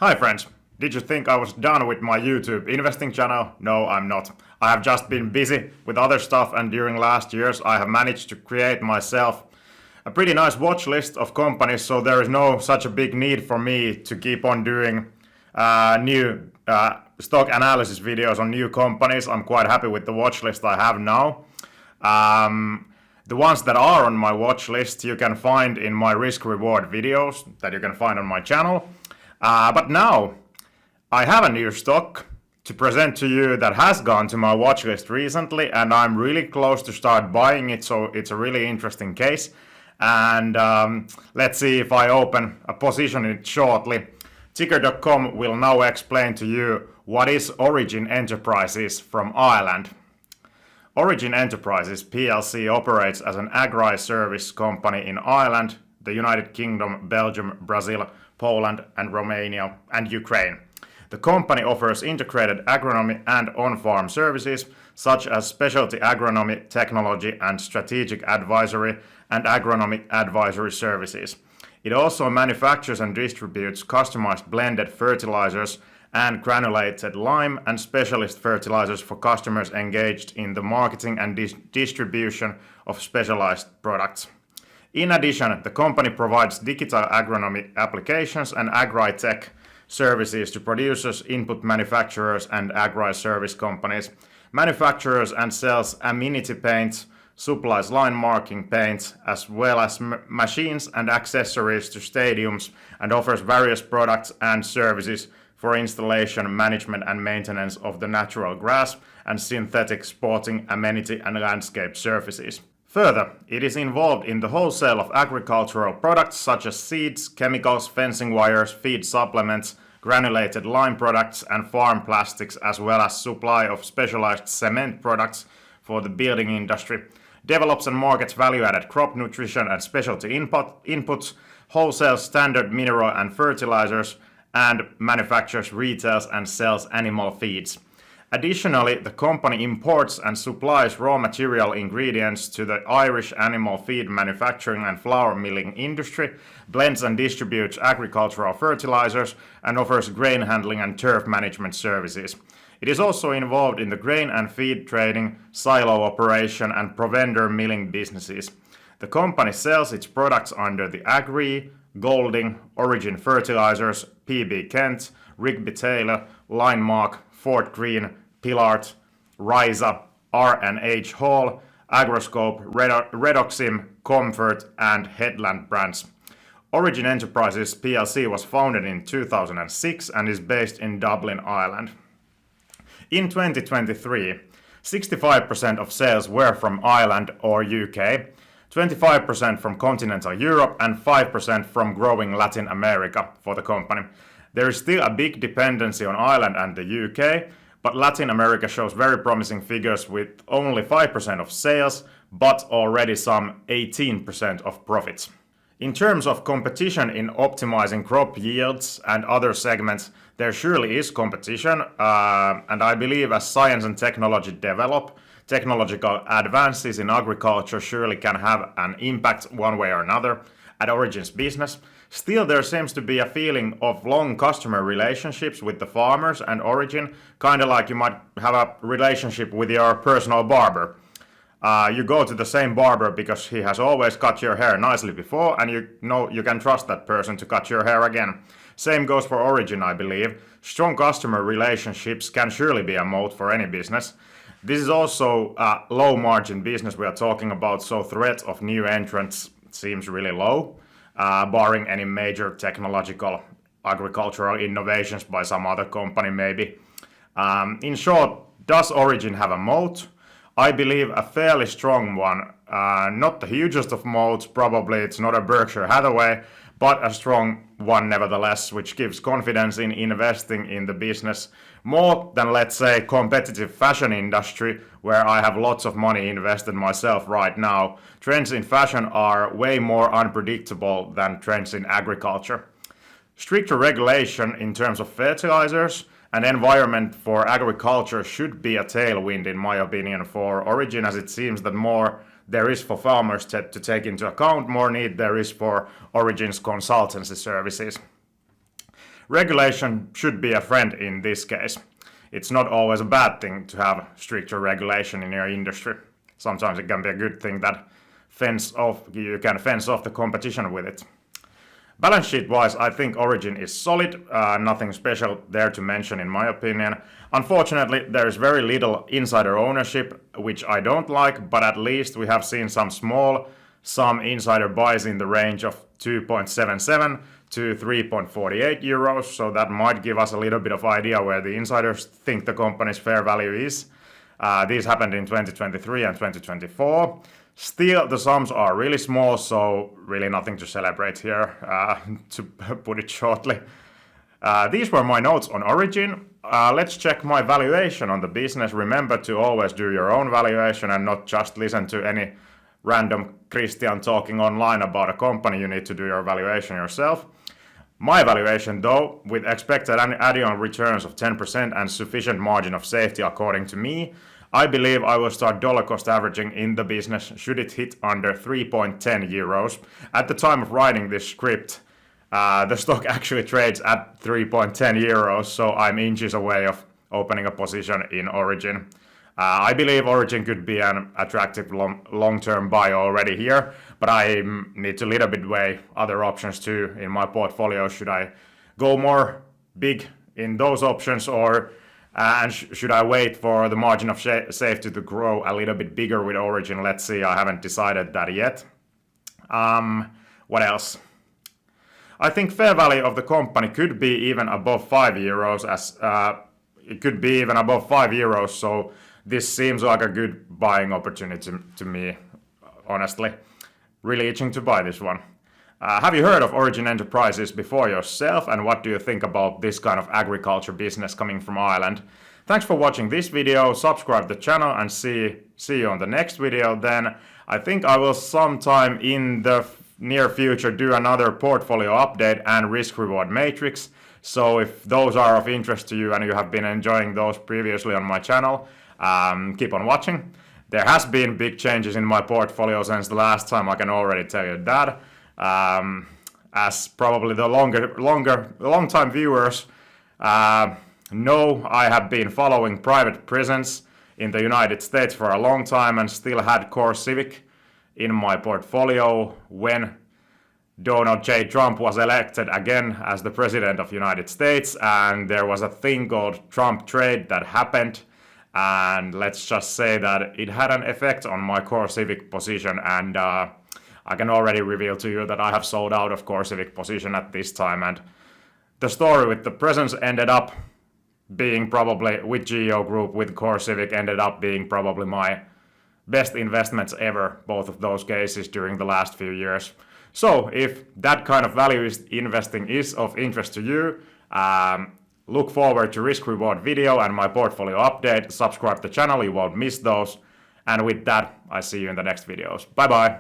Hi friends, did you think I was done with my YouTube investing channel? No, I'm not. I have just been busy with other stuff, and during last years I have managed to create myself a pretty nice watch list of companies, so there is no such a big need for me to keep on doing new stock analysis videos on new companies. I'm quite happy with the watch list I have now. The ones that are on my watch list you can find in my risk reward videos that you can find on my channel. But now I have a new stock to present to you that has gone to my watch list recently, and I'm really close to start buying it, so it's a really interesting case. And let's see if I open a position in it shortly. Ticker.com will now explain to you what is Origin Enterprises from Ireland. Origin Enterprises plc operates as an agri-service company in Ireland, the United Kingdom, Belgium, Brazil, Poland and Romania and Ukraine. The company offers integrated agronomy and on-farm services such as specialty agronomy, technology and strategic advisory and agronomic advisory services. It also manufactures and distributes customized blended fertilizers and granulated lime and specialist fertilizers for customers engaged in the marketing and distribution of specialized products. In addition, the company provides digital agronomy applications and agri-tech services to producers, input manufacturers and agri-service companies, manufactures and sells amenity paints, supplies line marking paints, as well as machines and accessories to stadiums, and offers various products and services for installation, management and maintenance of the natural grass and synthetic sporting amenity and landscape surfaces. Further, it is involved in the wholesale of agricultural products such as seeds, chemicals, fencing wires, feed supplements, granulated lime products and farm plastics, as well as supply of specialized cement products for the building industry, develops and markets value-added crop nutrition and specialty inputs, wholesales standard mineral and fertilizers, and manufactures, retails and sells animal feeds. Additionally, the company imports and supplies raw material ingredients to the Irish animal feed manufacturing and flour milling industry, blends and distributes agricultural fertilizers, and offers grain handling and turf management services. It is also involved in the grain and feed trading, silo operation, and provender milling businesses. The company sells its products under the Agri, Golding, Origin Fertilizers, PB Kent, Rigby Taylor, Linemark, Fort Green, Pillart, Risa, R&H Hall, Agroscope, Redoxim, Comfort, and Headland brands. Origin Enterprises plc was founded in 2006 and is based in Dublin, Ireland. In 2023, 65% of sales were from Ireland or UK, 25% from continental Europe, and 5% from growing Latin America for the company. There is still a big dependency on Ireland and the UK, but Latin America shows very promising figures with only 5% of sales, but already some 18% of profits. In terms of competition in optimizing crop yields and other segments, there surely is competition, and I believe as science and technology develop, technological advances in agriculture surely can have an impact one way or another at Origin's business. Still, there seems to be a feeling of long customer relationships with the farmers and Origin, kind of like you might have a relationship with your personal barber. You go to the same barber because he has always cut your hair nicely before, and you know you can trust that person to cut your hair again. Same goes for Origin, I believe. Strong customer relationships can surely be a moat for any business. This is also a low margin business we are talking about, so threat of new entrants seems really low, barring any major technological agricultural innovations by some other company maybe. In short, does Origin have a moat? I believe a fairly strong one, not the hugest of moats, probably it's not a Berkshire Hathaway, but a strong one nevertheless, which gives confidence in investing in the business more than, let's say, competitive fashion industry, where I have lots of money invested myself right now. Trends in fashion are way more unpredictable than trends in agriculture. Stricter regulation in terms of fertilizers and environment for agriculture should be a tailwind, in my opinion, for Origin, as it seems that more there is for farmers to take into account, more need there is for Origin's consultancy services. regulation should be a friend in this case. It's not always a bad thing to have stricter regulation in your industry. Sometimes it can be a good thing that you can fence off the competition with it. Balance sheet wise, I think Origin is solid, nothing special there to mention in my opinion. Unfortunately, there is very little insider ownership, which I don't like, but at least we have seen some insider buys in the range of 2.77 to 3.48 euros, so that might give us a little bit of idea where the insiders think the company's fair value is. These happened in 2023 and 2024. Still, the sums are really small, so really nothing to celebrate here, to put it shortly. These were my notes on Origin. Let's check my valuation on the business. Remember to always do your own valuation and not just listen to any random Christian talking online about a company. You need to do your valuation yourself. My valuation, though, with expected annual returns of 10% and sufficient margin of safety according to me, I believe I will start dollar cost averaging in the business should it hit under 3.10 euros. At the time of writing this script, the stock actually trades at 3.10 euros, so I'm inches away of opening a position in Origin. I believe Origin could be an attractive long-term buy already here, but I need to little bit weigh other options too in my portfolio. Should I go more big in those options, or and should I wait for the margin of safety to grow a little bit bigger with Origin? Let's see, I haven't decided that yet. What else? I think fair value of the company could be even above 5 euros, it could be even above 5 euros, so this seems like a good buying opportunity to me, honestly. Really itching to buy this one. Have you heard of Origin Enterprises before yourself, and what do you think about this kind of agriculture business coming from Ireland? Thanks for watching this video, subscribe to the channel and see you on the next video. Then I think I will sometime in the near future do another portfolio update and risk reward matrix. So if those are of interest to you and you have been enjoying those previously on my channel, keep on watching. There has been big changes in my portfolio since the last time, I can already tell you that. As probably the long-time viewers know, I have been following private prisons in the United States for a long time and still had CoreCivic in my portfolio when Donald J. Trump was elected again as the president of the United States, and there was a thing called Trump trade that happened, and let's just say that it had an effect on my CoreCivic position, and I can already reveal to you that I have sold out of CoreCivic position at this time, and the story with the presence ended up being probably, with Geo Group, with CoreCivic, ended up being probably my best investments ever, both of those cases during the last few years. So if that kind of value investing is of interest to you, look forward to risk reward video and my portfolio update. Subscribe to the channel, you won't miss those. And with that, I see you in the next videos. Bye bye.